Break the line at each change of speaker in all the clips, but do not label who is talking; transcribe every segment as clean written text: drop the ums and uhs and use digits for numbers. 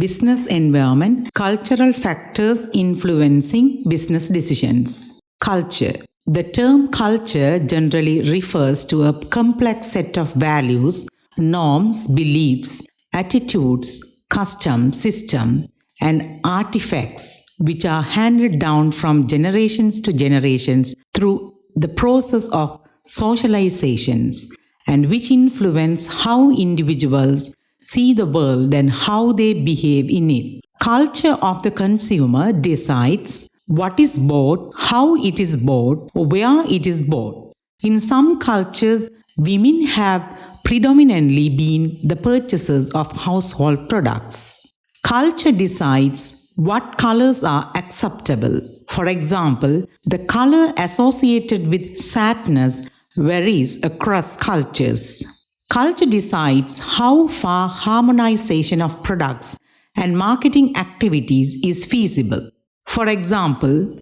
business environment, cultural factors influencing business decisions. Culture. The term culture generally refers to a complex set of values, norms, beliefs, attitudes, customs, system, and artifacts which are handed down from generations to generations through the process of socializations and which influence how individuals see the world and how they behave in it. Culture of the consumer decides what is bought, how it is bought, or where it is bought. In some cultures, women have predominantly been the purchasers of household products. Culture decides what colors are acceptable. For example, the color associated with sadness varies across cultures. Culture decides how far harmonization of products and marketing activities is feasible. For example,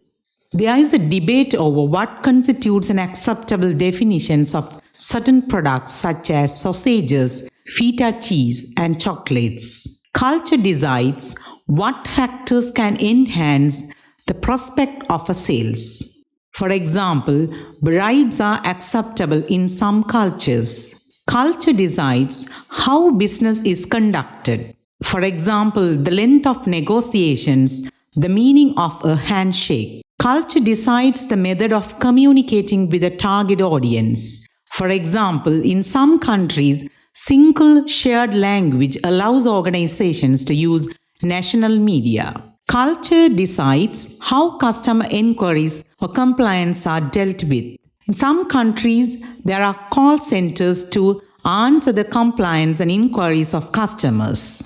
there is a debate over what constitutes an acceptable definition of certain products such as sausages, feta cheese, and chocolates. Culture decides what factors can enhance the prospect of a sales. For example, bribes are acceptable in some cultures. Culture decides how business is conducted. For example, the length of negotiations, the meaning of a handshake. Culture decides the method of communicating with a target audience. For example, in some countries, single shared language allows organizations to use national media. Culture decides how customer inquiries or complaints are dealt with. In some countries, there are call centers to answer the complaints and inquiries of customers.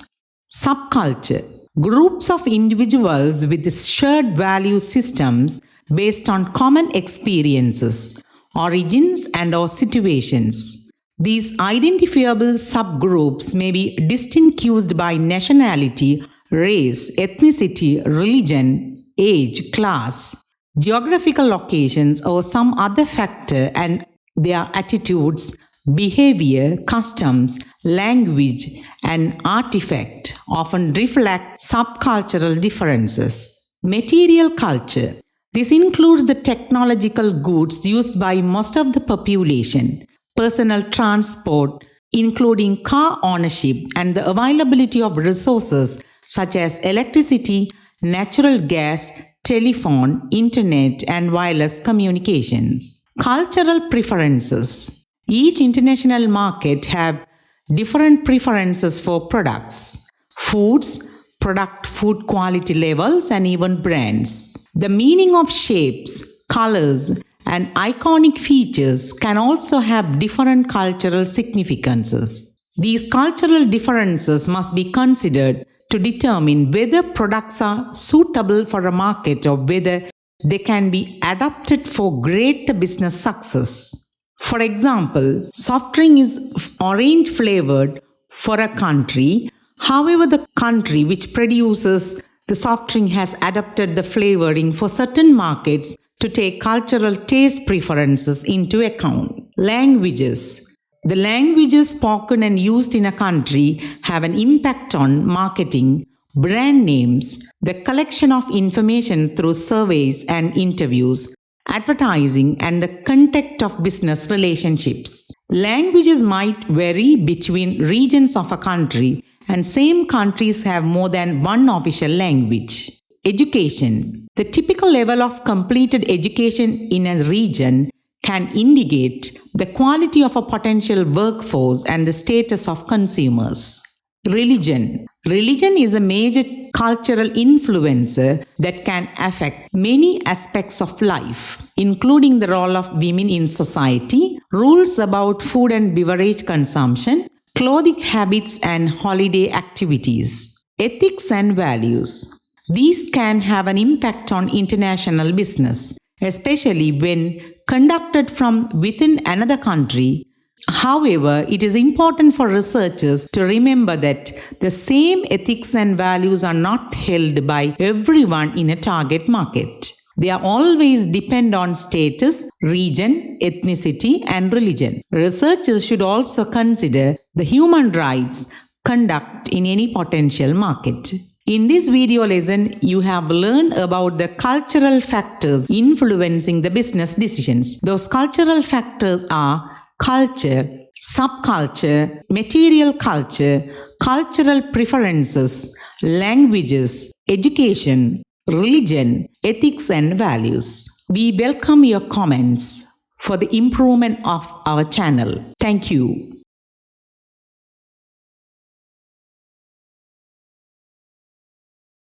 Subculture. Groups of individuals with shared value systems based on common experiences, origins, and/or situations. These identifiable subgroups may be distinguished by nationality, race, ethnicity, religion, age, class, geographical locations, or some other factor, and their attitudes, behavior, customs, language, and artifact often reflect subcultural differences. Material culture. This includes the technological goods used by most of the population, personal transport, including car ownership, and the availability of resources such as electricity, natural gas, telephone, internet, and wireless communications. Cultural preferences. Each international market have different preferences for products, foods, food quality levels, and even brands. The meaning of shapes, colors, and iconic features can also have different cultural significances. These cultural differences must be considered to determine whether products are suitable for a market or whether they can be adapted for greater business success. For example, soft drink is orange flavored for a country. However, the country which produces the soft drink has adapted the flavoring for certain markets to take cultural taste preferences into account. Languages. The languages spoken and used in a country have an impact on marketing, brand names, the collection of information through surveys and interviews, advertising, and the context of business relationships. Languages might vary between regions of a country, and same countries have more than one official language. Education. The typical level of completed education in a region can indicate the quality of a potential workforce and the status of consumers. Religion. Religion is a major cultural influencer that can affect many aspects of life, including the role of women in society, rules about food and beverage consumption, clothing habits, and holiday activities. Ethics and values. These can have an impact on international business, especially when conducted from within another country. However, it is important for researchers to remember that the same ethics and values are not held by everyone in a target market. They are always depend on status, region, ethnicity, and religion. Researchers should also consider the human rights, conduct in any potential market. In this video lesson, you have learned about the cultural factors influencing the business decisions. Those cultural factors are culture, subculture, material culture, cultural preferences, languages, education, religion, ethics and values. We welcome your comments for the improvement of our channel. Thank you.